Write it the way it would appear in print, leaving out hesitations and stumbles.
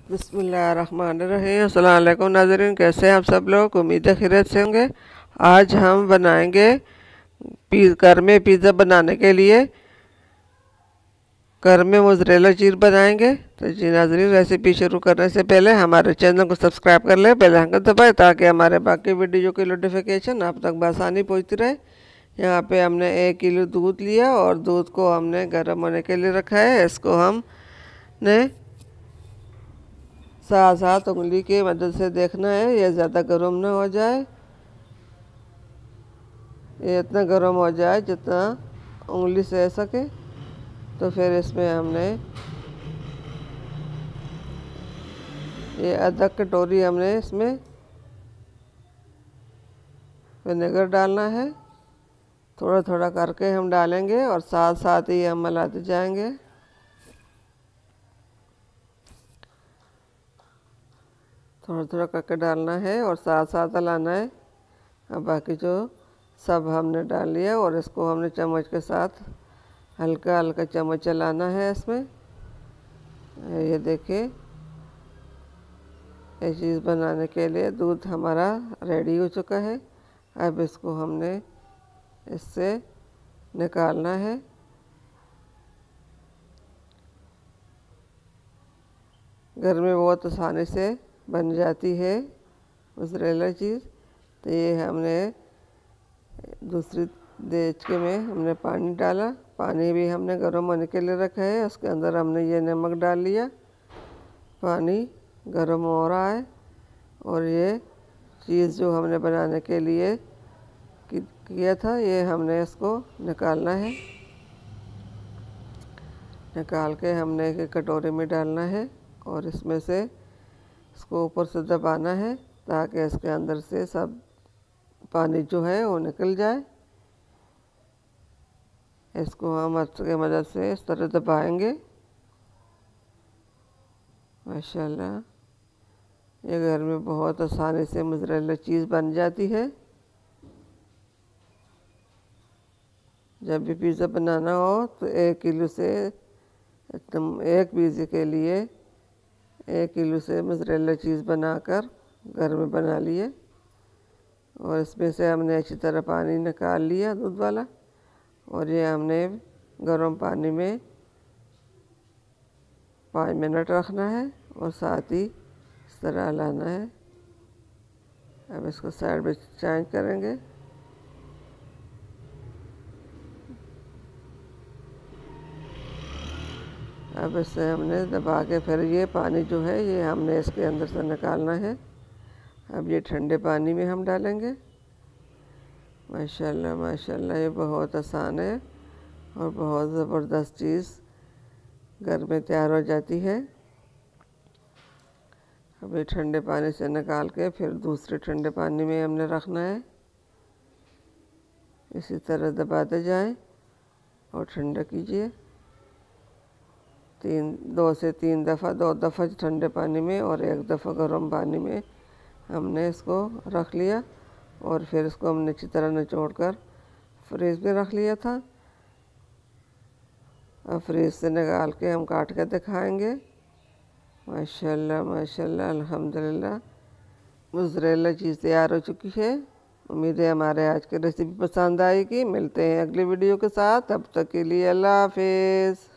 बिस्मिल्लाहिर्रहमानिर्रहीम। अस्सलाम वालेकुम नाज़रीन, कैसे हैं आप सब लोग? उम्मीद है खैरियत से होंगे। आज हम बनाएंगे घर में पिज़्ज़ा बनाने के लिए घर में मोज़रेला चीज़ बनाएंगे। तो जी नाज़रीन, रेसिपी शुरू करने से पहले हमारे चैनल को सब्सक्राइब कर लें, बेल आइकन दबाएं ताकि हमारे बाकी वीडियो की नोटिफिकेशन आप तक बआसानी पहुँचती रहे। यहाँ पे हमने 1 किलो दूध लिया और दूध को हमने गर्म होने के लिए रखा है। इसको हमने साथ साथ उंगली की मदद से देखना है, ये ज़्यादा गर्म ना हो जाए। ये इतना गर्म हो जाए जितना उंगली सह सके। तो फिर इसमें हमने ये आधा कटोरी हमने इसमें विनेगर डालना है। थोड़ा थोड़ा करके हम डालेंगे और साथ साथ ही हम मिलाते जाएंगे। थोड़ा थोड़ा करके डालना है और साथ साथ हिलाना है। अब बाकी जो सब हमने डाल लिया और इसको हमने चम्मच के साथ हल्का हल्का चम्मच चलाना है इसमें। ये देखिए, ये चीज़ बनाने के लिए दूध हमारा रेडी हो चुका है। अब इसको हमने इससे निकालना है। घर में बहुत आसानी से बन जाती है मोज़रेला चीज़। तो ये हमने दूसरी देचके में हमने पानी डाला। पानी भी हमने गर्म होने के लिए रखा है। उसके अंदर हमने ये नमक डाल लिया। पानी गर्म हो रहा है और ये चीज़ जो हमने बनाने के लिए किया था, ये हमने इसको निकालना है। निकाल के हमने एक कटोरे में डालना है और इसमें से इसको ऊपर से दबाना है ताकि इसके अंदर से सब पानी जो है वो निकल जाए। इसको हम हाथ की मदद से इस तरह दबाएंगे। माशाल्लाह, ये घर में बहुत आसानी से मोज़रेला चीज़ बन जाती है। जब भी पिज़्ज़ा बनाना हो तो 1 किलो से एकदम एक पिज़्ज़े के लिए 1 किलो से मोज़रेला चीज़ बनाकर घर में बना लिए। और इसमें से हमने अच्छी तरह पानी निकाल लिया दूध वाला और ये हमने गर्म पानी में 5 मिनट रखना है और साथ ही इस तरह हिलाना है। अब इसको साइड में चेंज करेंगे। अब इसे हमने दबा के फिर ये पानी जो है ये हमने इसके अंदर से निकालना है। अब ये ठंडे पानी में हम डालेंगे। माशाल्लाह माशाल्लाह, ये बहुत आसान है और बहुत ज़बरदस्त चीज़ घर में तैयार हो जाती है। अब ये ठंडे पानी से निकाल के फिर दूसरे ठंडे पानी में हमने रखना है। इसी तरह दबाते जाएं और ठंडा कीजिए। 2 से 3 दफ़ा, 2 दफ़ा ठंडे पानी में और 1 दफ़ा गर्म पानी में हमने इसको रख लिया और फिर इसको हमने अच्छी तरह निचोड़ कर फ्रीज में रख लिया था। अब फ्रीज से निकाल के हम काट के दिखाएंगे। माशाल्लाह माशाल्लाह, अल्हम्दुलिल्लाह, मोज़रेला चीज़ तैयार हो चुकी है। उम्मीद है हमारे आज की रेसिपी पसंद आएगी। मिलते हैं अगली वीडियो के साथ, तब तक के लिए अल्लाह हाफिज़।